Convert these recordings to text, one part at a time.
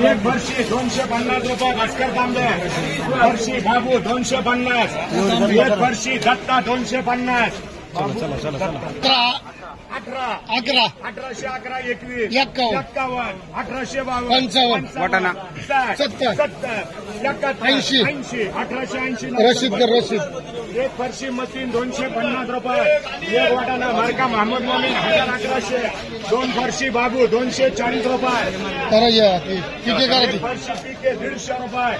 एक फरशी 250 रुपये भास्कर तांबे, फरशी बाबू 250, एक फरशी दत्ता 250, 1811 21 51 1852 वाटाणा 70 80 1880 रशीद एक फरशी मशीन 250 रुपये, एक वाटाणा मार्का मोहम्मद मोमीन 1100, दोन फरशी बाबू 240 रुपये, फरशी पीके 150 रुपये,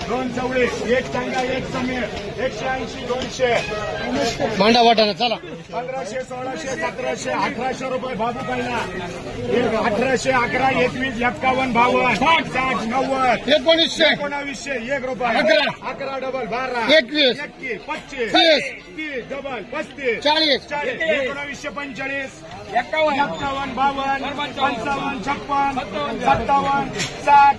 दोन चवळी, एक चांगा एक समीर 180 200 मांडा वाटाणा चला 1500 1600 1700 1800 रुपये बाबू पहिला, 1800 11 21 51 52 60 90 1900 1900 1 रुपये 11 डबल 12 21 25 30 डबल 35 40 1945 51 52 55 56 57 60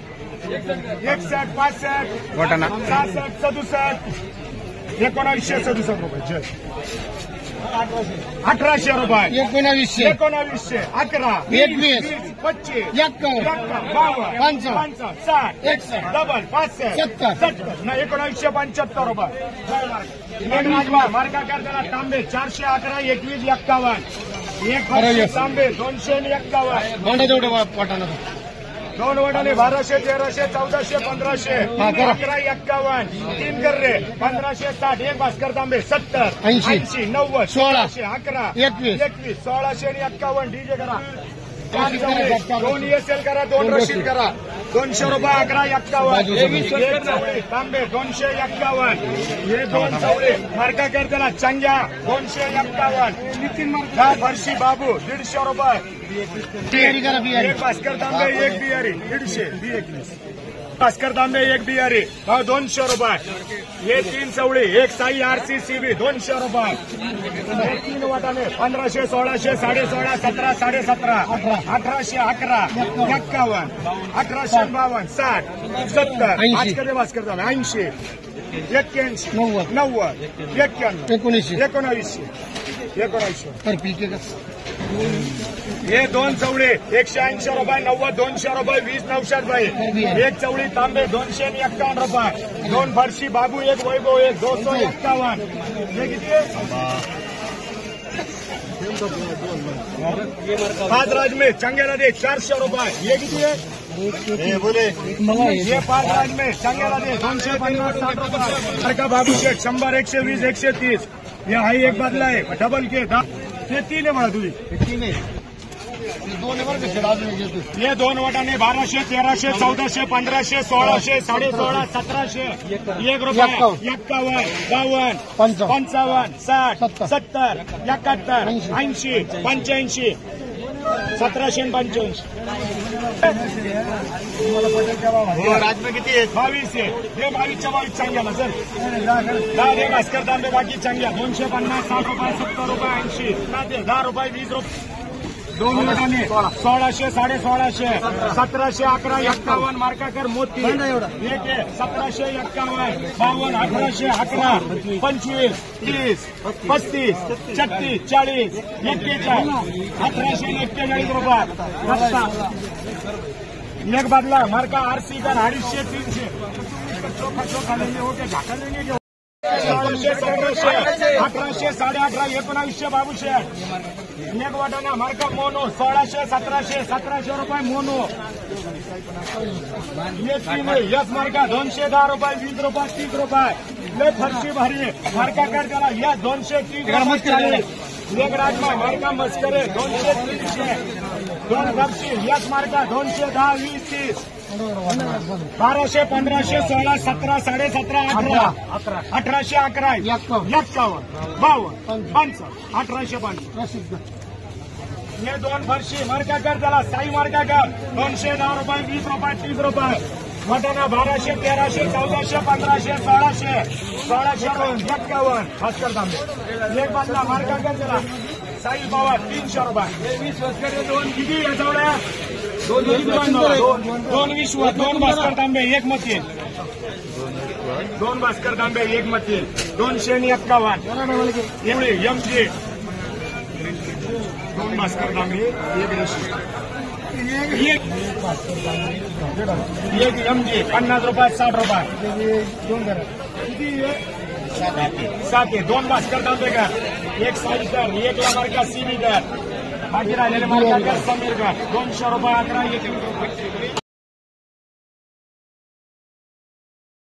61 65 वाटाणा 66 67 1967 रुपये 1800 रुपये 1900 1900 11 21 25 51 52 60 डबल 65 70 1975 रुपये मार्का करताना तांबे 411 21 51 एक तांबे 251 मांडा जेवढे वाटाणा दोन वडाने 1200 1300 1400 1500 11 51 तीन कर्रे 1560 एक भास्कर तांबे 70 80 90 1600 11 21 1600 आणि 51 डीजे करा, दोन ESL करा, दोन रशीद करा, 200 रुपये 11 51 तांबे 251 हे दोन चवळे मार्का करताना चांग्या 251 नितीन मार्का फरशी बाबू 150 रुपये, एक भास्कर तांबे एक बिहारी 150 भास्कर तांबे एक बिहारी 200 रुपये, हे तीन चवळी एक साई RCCB 200 रुपये, हे तीन वाटाणे 1500 1600 16.5 17 17.5 1800 11 51 1852 60 70 भास्कर तांबे 80 81 90 91 1900 हे दोन चवळे 180 रुपये 90 200 रुपये 20 900 रुपये, एक चवळी तांबे 251 रुपये, दोन फरशी बाबू एक वैभव एक 251 हे किती 5 राज में चंगेला दे 400 रुपये, हे किती आहे हे 5 राज में चंगेला दे 250 60 रुपये, का बाबू शेठ 100 120 130 हे हाई एक बदला आहे डबल के ते 3 आहे मला तुझी ये दोन वाटाणे 1200 1300 1400 1500 1600 16.5 1700 1 रुपये 51 52 55 60 70 71 80 85 1785 राज में किती आहे 22 आहे, हे 22च्या 22 चांगला सर 10 भास्कर तांबे बाकी चांगल्या 250 60 रुपये 70 रुपये 80 10 रुपये 20 रुपये, दोन वाटाणे 1600 1650 1700 11 51 मार्काकर मोती एक 1751 52 1800 11 25 30 35 36 40 41 1841 रुपये एक बदला मार्का RC का 250 300 1800 18.5 1900 बाबूशे एक वाटाणा मार्का मोनो 1600 1700 रुपये मोनो, ये तीन यस मार्का 210 रुपये 20 रुपये 30 रुपये, ले फरशी भारी मार्का कर करा या 230 एक राजमा मार्का मस्करे 230 दोन फरशी यस मार्का 210 20 30 1200 1500 16 17 17.5 18 1811 51 52 1805 हे दोन फरशी मार्का कर त्याला साई मार्का कर 210 रुपये 20 रुपये 30 रुपये, वाटाणा 1200 1300 1400 1500 1600 51 भास्कर तांबे एक बदला मार्का कर त्याला साई पावर 300 रुपये, 20 भास्कर दोन किती याच्यावर दोन विश्व दोन भास्कर तांबे एक मतीन दोन भास्कर तांबे एक मतीन 251 एवढे MG दोन भास्कर तांबे एक रेशी एक MG 50 रुपये 60 रुपये दोन करा सात आहे दोन भास्कर तांबे कर एक साईकर एक लांबर का सीबी कर बाकी राहिलेले मार्गाकर समीर कर 200 रुपये 11